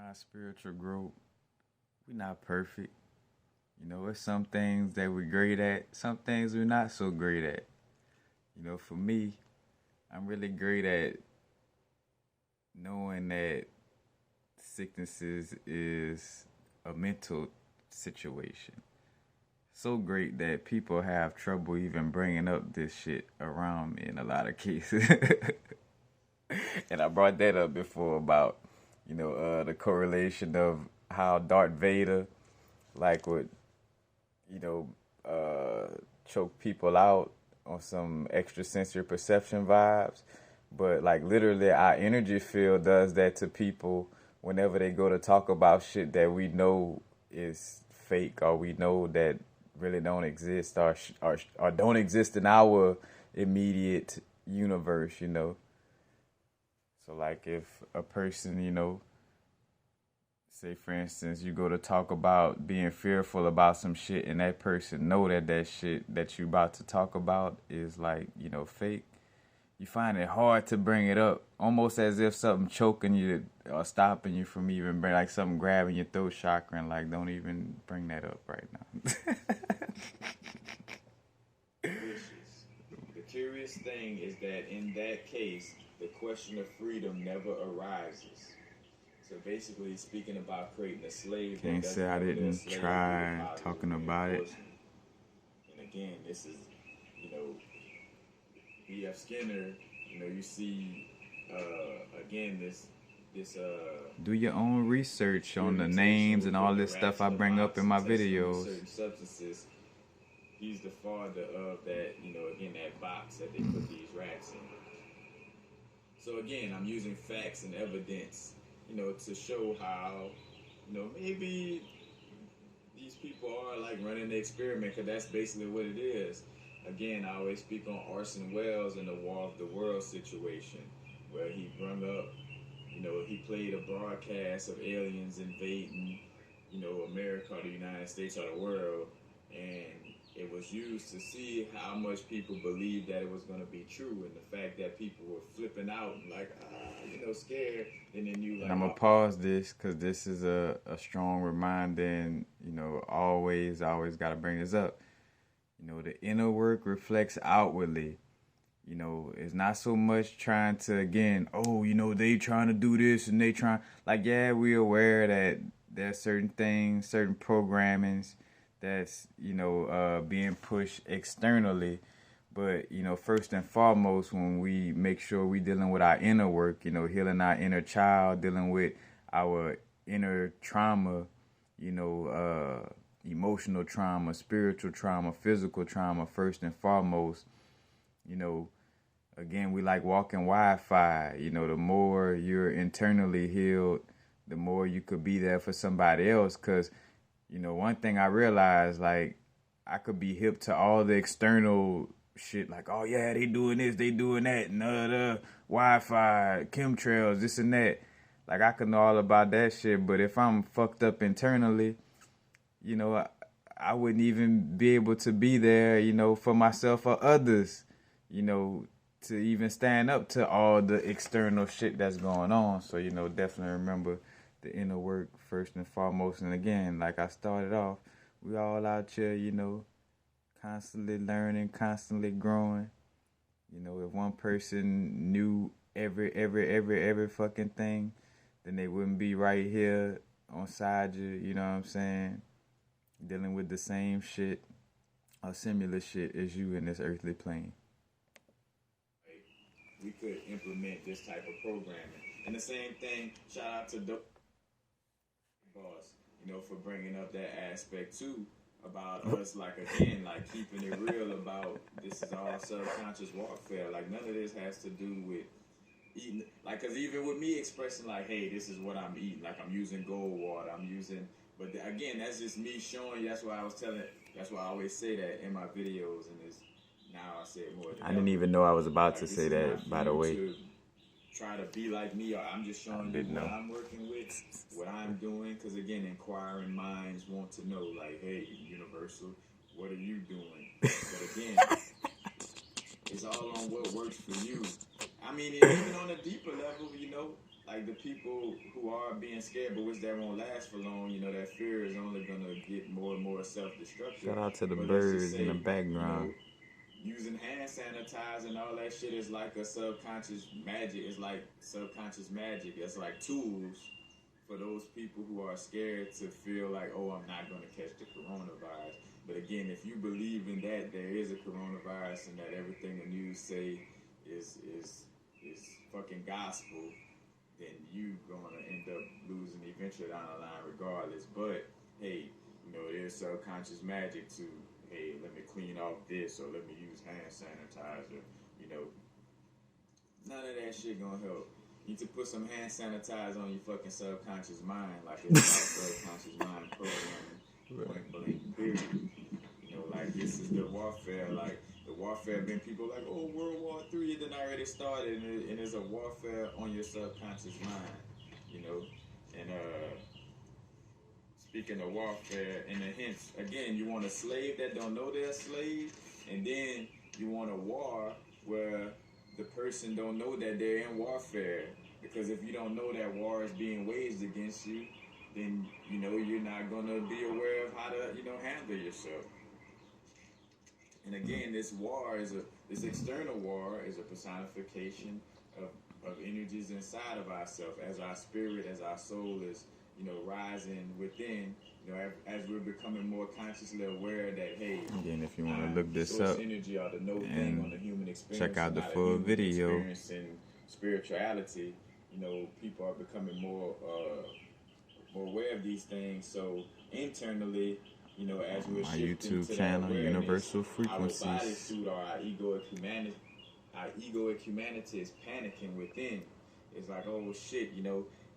our spiritual growth, we're not perfect. You know, there's some things that we're great at, some things we're not so great at. You know, for me, I'm really great at knowing that sicknesses is a mental situation. So great that people have trouble even bringing up this shit around me in a lot of cases. And I brought that up before about, the correlation of how Darth Vader, like, would, you know, choke people out on some extrasensory perception vibes. But, like, literally, our energy field does that to people whenever they go to talk about shit that we know is fake or we know that really don't exist or don't exist in our immediate universe. So, like, if a person, say for instance, you go to talk about being fearful about some shit and that person know that shit that you about to talk about is like, fake, you find it hard to bring it up, almost as if something choking you or stopping you from even bring, like something grabbing your throat chakra and like, don't even bring that up right now. The curious thing is that in that case, the question of freedom never arises. So basically, speaking about creating a slave, Can't say I didn't try talking about it. And again, this is, B.F. Skinner. You see, again, this. Do your own research on the names and all this stuff I bring up in my videos. Certain substances. He's the father of that, again, that box that they put these rats in. So again, I'm using facts and evidence, to show how, maybe these people are like running the experiment, because that's basically what it is. Again, I always speak on Orson Welles and the War of the World situation, where he brung up, he played a broadcast of aliens invading, America or the United States or the world, and it was used to see how much people believed that it was going to be true, and the fact that people were flipping out and like, scared, and then you like. And I'm gonna pause this because this is a strong reminder, and always got to bring this up. The inner work reflects outwardly. It's not so much trying to, again, they trying to do this and they trying, like, yeah, we're aware that there's certain things, certain programmings that's, being pushed externally. But, first and foremost, when we make sure we dealing with our inner work, healing our inner child, dealing with our inner trauma, emotional trauma, spiritual trauma, physical trauma, first and foremost, again, we like walking Wi-Fi. The more you're internally healed, the more you could be there for somebody else. Because, one thing I realized, like, I could be hip to all the external shit, like, oh yeah, they doing this, they doing that, and Wi-Fi, chemtrails, this and that. Like, I could know all about that shit, but if I'm fucked up internally, I wouldn't even be able to be there, for myself or others, to even stand up to all the external shit that's going on. So, definitely remember the inner work first and foremost. And again, like I started off, we all out here, constantly learning, constantly growing. If one person knew every fucking thing, then they wouldn't be right here on side you, you know what I'm saying? Dealing with the same shit or similar shit as you in this earthly plane. We could implement this type of programming. And the same thing, shout out to the boss, for bringing up that aspect too, about us, like, again, like, keeping it real about this is all subconscious warfare. Like, none of this has to do with eating, like, because even with me expressing, like, hey, this is what I'm eating, like, I'm using gold water, but again, that's just me showing you. That's why I always say that in my videos, and it's, now I say it more than I didn't even know I was about to say that, by the way. To try to be like me, or I'm just showing you what I'm working with, what I'm doing, because again, inquiring minds want to know, like, hey, Universal, what are you doing? But again, it's all on what works for you. I mean, even on a deeper level, like the people who are being scared, but which that won't last for long, you know, that fear is only gonna get more and more self-destructive. Shout out to the But let's just birds say, in the background. Using hand sanitizer and all that shit is like a subconscious magic. It's like subconscious magic. It's like tools for those people who are scared to feel like, oh, I'm not going to catch the coronavirus. But again, if you believe in that there is a coronavirus and that everything the news say is fucking gospel, then you gonna end up losing eventually down the line regardless. But hey, there's subconscious magic to, hey, let me clean off this or let me use hand sanitizer. None of that shit gonna help. You need to put some hand sanitizer on your fucking subconscious mind, like it's about subconscious mind programming, point blank, period. Like this is the warfare. Like the warfare been people like, oh, World War III, it done already started, and it's a warfare on your subconscious mind, And speaking of warfare, and hence again, you want a slave that don't know they're a slave, and then you want a war where the person don't know that they're in warfare. Because if you don't know that war is being waged against you, then you're not gonna be aware of how to handle yourself. And again, this external war is a personification of energies inside of ourselves, as our spirit, as our soul is rising within. As we're becoming more consciously aware that, hey, again, if you want to look this up energy or the no thing on the human experience, check out the full video. Experiencing spirituality, people are becoming more aware of these things. So internally, as we're my shifting YouTube to channel, that Universal Frequencies, our bodysuit or our egoic humanity is panicking within. It's like, oh shit,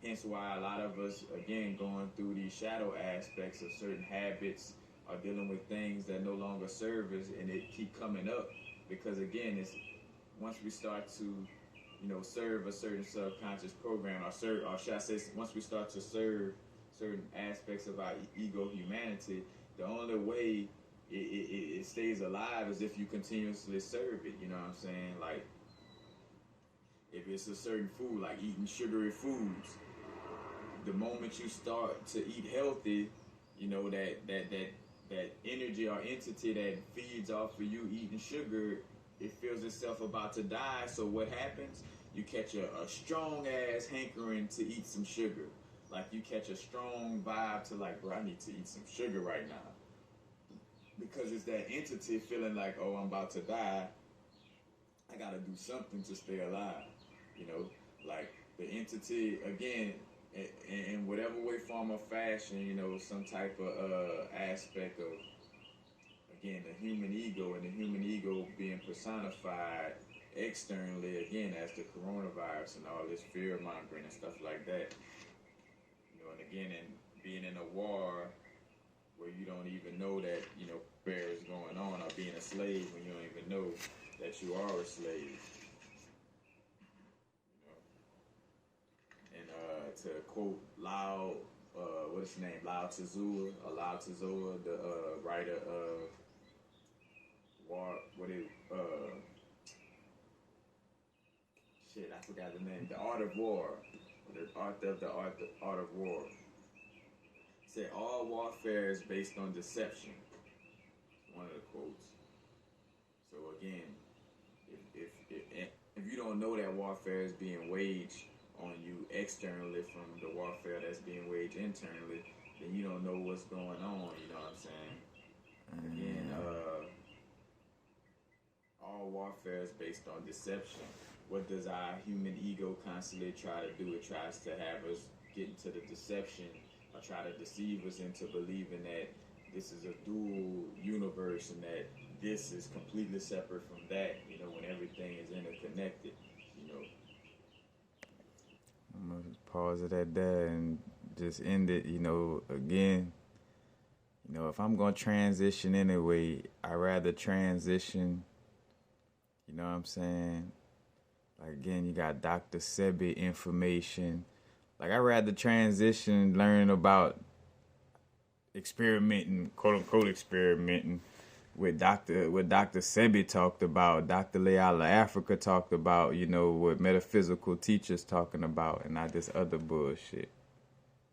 Hence why a lot of us, again, going through these shadow aspects of certain habits, are dealing with things that no longer serve us, and it keep coming up. Because again, it's once we start to, serve a certain subconscious program, or should I say, once we start to serve certain aspects of our ego humanity, the only way it stays alive is if you continuously serve it. You know what I'm saying? Like, if it's a certain food, like eating sugary foods, the moment you start to eat healthy, that energy or entity that feeds off of you eating sugar, it feels itself about to die. So what happens? You catch a strong ass hankering to eat some sugar. Like you catch a strong vibe to like, bro, I need to eat some sugar right now. Because it's that entity feeling like, oh, I'm about to die. I gotta do something to stay alive. Like the entity, again, in whatever way, form, or fashion, some type of aspect of, again, the human ego, and the human ego being personified externally, again, as the coronavirus and all this fear mongering and stuff like that. And again, and being in a war where you don't even know that, fear is going on, or being a slave when you don't even know that you are a slave. To quote Lao, what's his name? Lao Tzu, the writer of War. I forgot the name. The Art of War, the Art of War. Said all warfare is based on deception. One of the quotes. So again, if you don't know that warfare is being waged on you externally from the warfare that's being waged internally, then you don't know what's going on, you know what I'm saying? Again, all warfare is based on deception. What does our human ego constantly try to do? It tries to have us get into the deception, or try to deceive us into believing that this is a dual universe and that this is completely separate from that, when everything is interconnected, I'm going to pause it at that and just end it, again, if I'm going to transition anyway, I'd rather transition, you know what I'm saying? Like, again, you got Dr. Sebi information. Like, I'd rather transition, learn about experimenting, quote-unquote experimenting, what Dr. Sebi talked about, Dr. Leala Africa talked about, what metaphysical teachers talking about, and not this other bullshit.